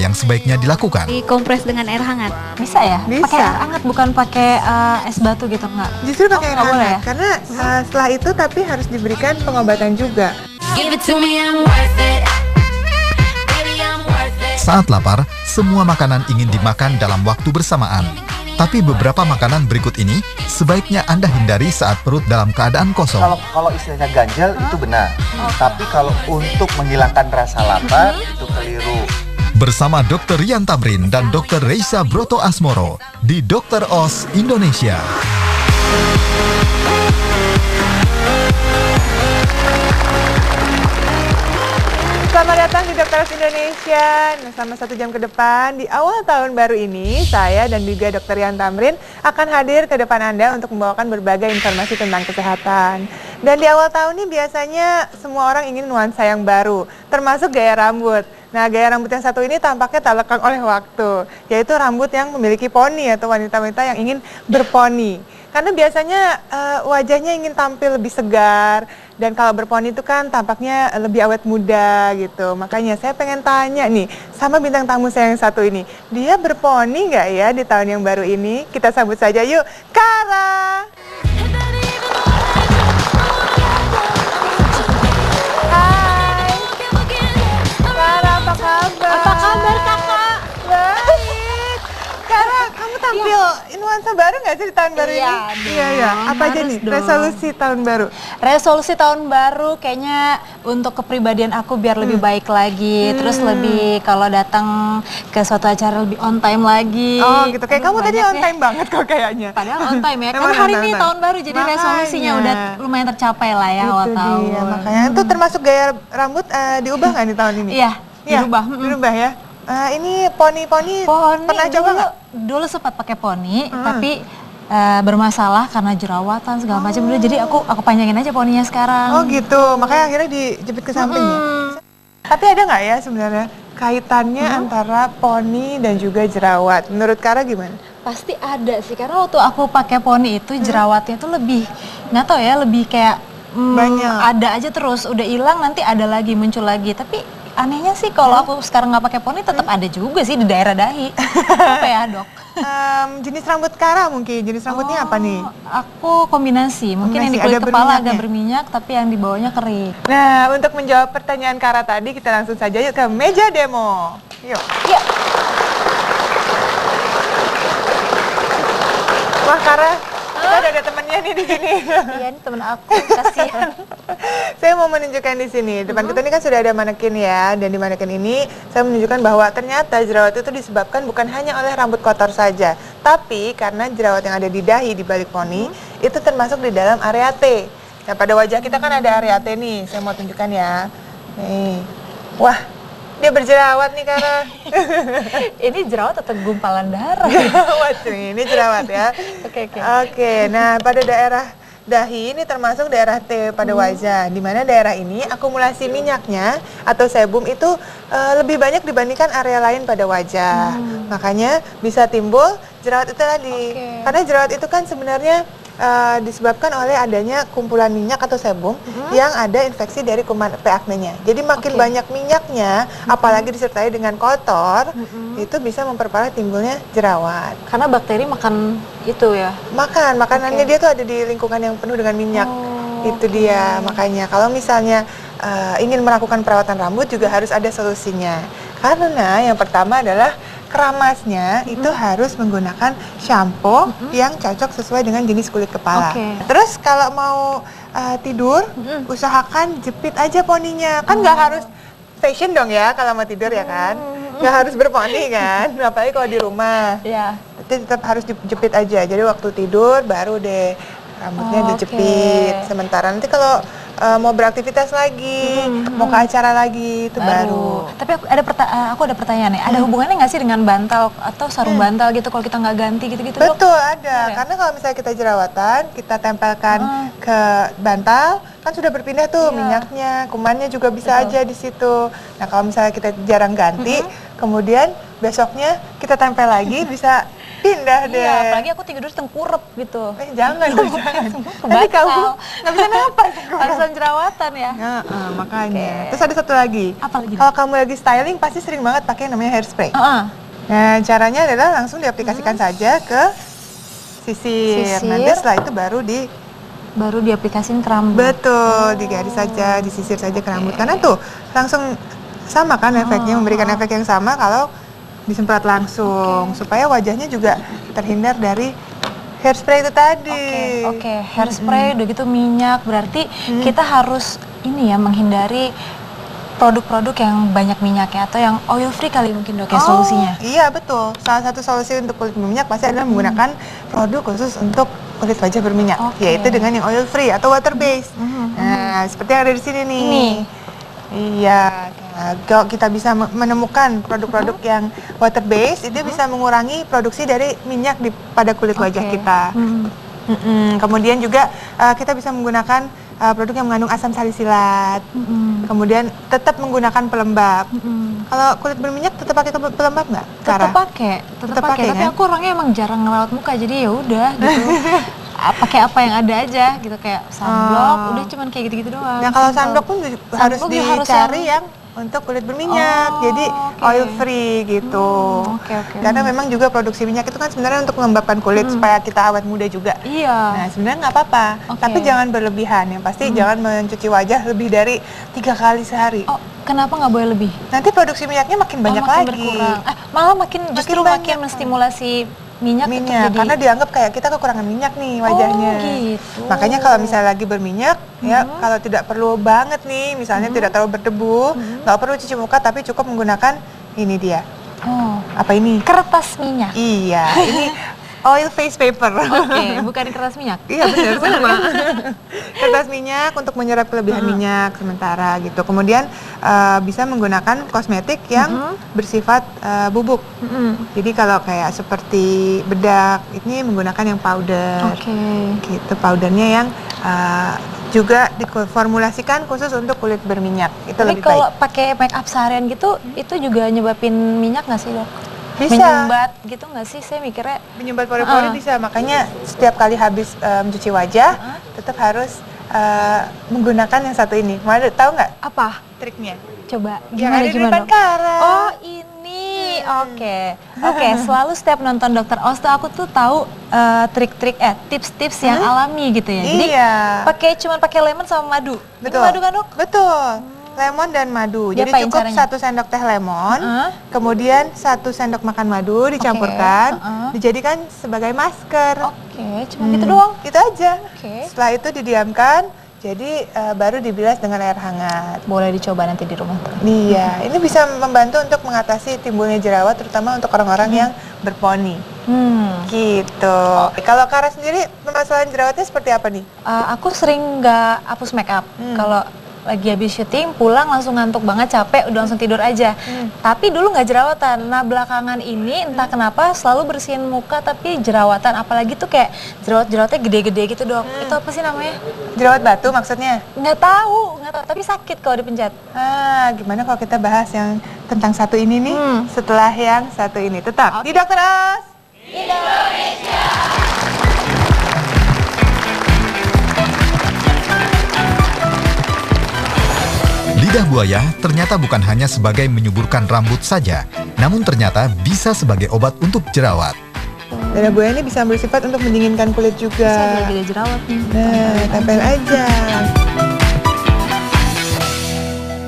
yang sebaiknya dilakukan? Dikompres dengan air hangat. Bisa ya? Bisa. Pakai air hangat, bukan pakai es batu gitu, enggak? Justru pakai air nggak boleh hangat, ya? karena setelah itu tapi harus diberikan pengobatan juga. Saat lapar, semua makanan ingin dimakan dalam waktu bersamaan. Tapi beberapa makanan berikut ini sebaiknya Anda hindari saat perut dalam keadaan kosong. Kalau istilahnya ganjal itu benar. Tapi kalau untuk menghilangkan rasa lapar itu keliru. Bersama Dr. Rian Tamrin dan Dr. Reisa Broto Asmoro di Dr. Oz Indonesia. Selamat datang di Dr. Oz Indonesia. Nah, selama 1 jam ke depan, di awal tahun baru ini, saya dan juga Dr. Rian Tamrin akan hadir ke depan Anda untuk membawakan berbagai informasi tentang kesehatan. Dan di awal tahun ini biasanya semua orang ingin nuansa yang baru, termasuk gaya rambut. Nah, gaya rambut yang satu ini tampaknya tak lekang oleh waktu, yaitu rambut yang memiliki poni atau wanita-wanita yang ingin berponi. Karena biasanya wajahnya ingin tampil lebih segar, dan kalau berponi itu kan tampaknya lebih awet muda gitu. Makanya saya pengen tanya nih sama bintang tamu saya yang satu ini, dia berponi nggak ya di tahun yang baru ini? Kita sambut saja yuk, Kara! Hai, Kara, apa kabar? Apa kabar, Kakak? Baik. Kara, kamu tampil nuansa baru nggak sih di tahun baru Iya, ini? Iya. Apa aja harus nih dong. resolusi tahun baru? Resolusi tahun baru kayaknya untuk kepribadian aku biar lebih baik lagi, terus lebih kalau datang ke suatu acara lebih on time lagi. Oh gitu, kayak Aduh, kamu tadi banyak on deh. time banget kok kayaknya. Padahal on time ya, Emang karena hari on ini time. tahun baru jadi Makanya. resolusinya udah lumayan tercapai lah ya awal Itu tahun. dia, makanya itu termasuk gaya rambut diubah nggak di tahun ini? Iya, dirubah. Dirubah ya. Ini poni-poni Poni pernah coba nggak? dulu sempat pakai poni, tapi bermasalah karena jerawatan segala macam dulu. Jadi aku panjangin aja poninya sekarang. Oh gitu, makanya akhirnya dijepit ke samping ya. Tapi ada nggak ya sebenarnya kaitannya antara poni dan juga jerawat? Menurut Kara gimana? Pasti ada sih, karena waktu aku pakai poni itu jerawatnya tuh lebih, nggak tahu ya, lebih kayak Banyak. ada aja terus, udah hilang nanti ada lagi, muncul lagi. Tapi anehnya sih kalau aku sekarang nggak pakai poni tetap ada juga sih di daerah dahi. Apa ya, Dok? Jenis rambut Kara mungkin, jenis rambutnya apa nih? Aku kombinasi, mungkin yang di Kombinasi, kulit ada kepala agak berminyaknya? berminyak, tapi yang di bawahnya kering. Nah, untuk menjawab pertanyaan Kara tadi, kita langsung saja yuk ke meja demo. Yuk. Ya, Wah, Kara, kita udah ada temennya nih di sini. iya ini temen aku, kasihan. Saya mau menunjukkan di sini. Depan kita ini kan sudah ada manekin ya, dan di manekin ini saya menunjukkan bahwa ternyata jerawat itu disebabkan bukan hanya oleh rambut kotor saja, tapi karena jerawat yang ada di dahi di balik poni itu termasuk di dalam area T. Nah, pada wajah kita kan ada area T nih. Saya mau tunjukkan ya. Nih. Wah, dia berjerawat nih, Kara. Ini jerawat atau gumpalan darah? Jerawat nih, ini jerawat ya. Oke. Oke, nah pada daerah dahi ini termasuk daerah T pada wajah, di mana daerah ini akumulasi minyaknya atau sebum itu lebih banyak dibandingkan area lain pada wajah. Makanya bisa timbul jerawat itu tadi. Karena jerawat itu kan sebenarnya disebabkan oleh adanya kumpulan minyak atau sebum yang ada infeksi dari kuman P. acnea-nya. Jadi makin banyak minyaknya, apalagi disertai dengan kotor, itu bisa memperparah timbulnya jerawat. Karena bakteri makan itu ya. Makanannya dia tuh ada di lingkungan yang penuh dengan minyak. Itu dia, makanya kalau misalnya ingin melakukan perawatan rambut juga harus ada solusinya. Karena yang pertama adalah keramasnya itu harus menggunakan shampoo yang cocok sesuai dengan jenis kulit kepala. Terus kalau mau tidur, usahakan jepit aja poninya. Kan nggak harus fashion dong ya kalau mau tidur ya kan. Nggak harus berponi kan, apalagi kalau di rumah. Iya. Tetap harus dijepit aja. Jadi waktu tidur baru deh rambutnya dijepit. Sementara nanti kalau mau beraktivitas lagi, mau ke acara lagi itu baru. Tapi aku ada pertanyaan nih. Ada hubungannya nggak sih dengan bantal atau sarung bantal gitu kalau kita nggak ganti gitu-gitu? Dok? Betul ada. Karena kalau misalnya kita jerawatan, kita tempelkan ke bantal, kan sudah berpindah tuh minyaknya, kumannya juga bisa aja di situ. Nah kalau misalnya kita jarang ganti, kemudian besoknya kita tempel lagi bisa pindah deh. Iya, apalagi aku tidur tengkurep gitu. Jangan dong, jangan. Nanti kamu nggak bisa napas. Harusan jerawatan ya. Makanya. Terus ada satu lagi. Apa lagi? Kalau kamu lagi styling pasti sering banget pakai yang namanya hairspray. Nah, caranya adalah langsung diaplikasikan saja ke sisir. Nanti setelah itu baru diaplikasiin ke rambut. betul, digaris saja, disisir saja ke rambut. Karena tuh langsung sama kan efeknya, memberikan efek yang sama kalau disemprot langsung supaya wajahnya juga terhindar dari hairspray itu tadi. Oke, hairspray udah gitu minyak, berarti kita harus ini ya menghindari produk-produk yang banyak minyaknya atau yang oil free kali mungkin dok ya solusinya. Iya betul. Salah satu solusi untuk kulit berminyak pasti adalah menggunakan produk khusus untuk kulit wajah berminyak, yaitu dengan yang oil free atau water based. Nah, seperti yang ada di sini nih. Ini. Iya. Nah, kalau kita bisa menemukan produk-produk yang water based, itu bisa mengurangi produksi dari minyak pada kulit wajah kita. Kemudian juga kita bisa menggunakan produk yang mengandung asam salisilat. Kemudian tetap menggunakan pelembab. Kalau kulit berminyak tetap pakai pelembab nggak? Tetap pakai. Tapi kan? aku orangnya emang jarang ngerawat muka, jadi ya udah gitu. Pakai apa yang ada aja gitu, kayak sunblock, udah cuman kayak gitu-gitu doang. Nah kalau sunblock pun harus Sunblock dicari yang untuk kulit berminyak, jadi oil free gitu. Karena memang juga produksi minyak itu kan sebenarnya untuk melembabkan kulit supaya kita awet muda juga. Iya. Nah sebenarnya nggak apa-apa, tapi jangan berlebihan. Yang pasti jangan mencuci wajah lebih dari 3 kali sehari. Oh, kenapa nggak boleh lebih? Nanti produksi minyaknya makin banyak makin lagi. Berkurang. Malah justru makin menstimulasi minyak untuk jadi... Karena dianggap kayak kita kekurangan minyak nih wajahnya. Gitu. Makanya kalau misalnya lagi berminyak, ya kalau tidak perlu banget nih, misalnya tidak terlalu berdebu, nggak perlu cuci muka, tapi cukup menggunakan ini dia. Apa ini? Kertas minyak. Iya, ini oil face paper. Oke, bukan kertas minyak. Iya benar sama. Kertas minyak untuk menyerap kelebihan minyak sementara gitu. Kemudian bisa menggunakan kosmetik yang bersifat bubuk. Jadi kalau kayak seperti bedak ini menggunakan yang powder. Gitu, powdernya yang juga diformulasikan khusus untuk kulit berminyak. Itu Tapi lebih baik. kalau pakai make up seharian gitu, itu juga nyebabin minyak nggak sih dok? Bisa. Menyumbat gitu nggak sih? Saya mikirnya Menyumbat pori-pori bisa, makanya setiap kali habis mencuci wajah tetap harus menggunakan yang satu ini. Mau tahu nggak apa? triknya? Coba Yang gimana ada di gimana? depan Dok? Kara. Oh ini, oke. Selalu setiap nonton Dokter Oz tuh aku tuh tahu trik-trik, tips-tips yang alami gitu ya. Jadi cuman pakai lemon sama madu. Betul. Ini madu kan dok? Betul. Lemon dan madu. Jadi Diapain cukup caranya? 1 sendok teh lemon, kemudian 1 sendok makan madu dicampurkan, dijadikan sebagai masker. Oke, cuma gitu doang. Gitu aja. Oke. Setelah itu didiamkan, jadi baru dibilas dengan air hangat. Boleh dicoba nanti di rumah. Iya, ini bisa membantu untuk mengatasi timbulnya jerawat, terutama untuk orang-orang yang berponi. Gitu. Kalau Kara sendiri, permasalahan jerawatnya seperti apa nih? Aku sering nggak hapus make up. Kalau lagi habis syuting, pulang langsung ngantuk banget, capek, udah langsung tidur aja. Tapi dulu nggak jerawatan. Nah belakangan ini entah kenapa selalu bersihin muka tapi jerawatan. Apalagi tuh kayak jerawat-jerawatnya gede-gede gitu dok. Itu apa sih namanya? Jerawat batu maksudnya? Nggak tahu. Tapi sakit kalau dipencet. Gimana kalau kita bahas yang tentang satu ini nih setelah yang satu ini. Tetap di Dokter Oz Indonesia. Lidah buaya ternyata bukan hanya sebagai menyuburkan rambut saja, namun ternyata bisa sebagai obat untuk jerawat. lidah buaya ini bisa bersifat untuk mendinginkan kulit juga. Saya lagi ada jerawat nih. Nah, tempel aja.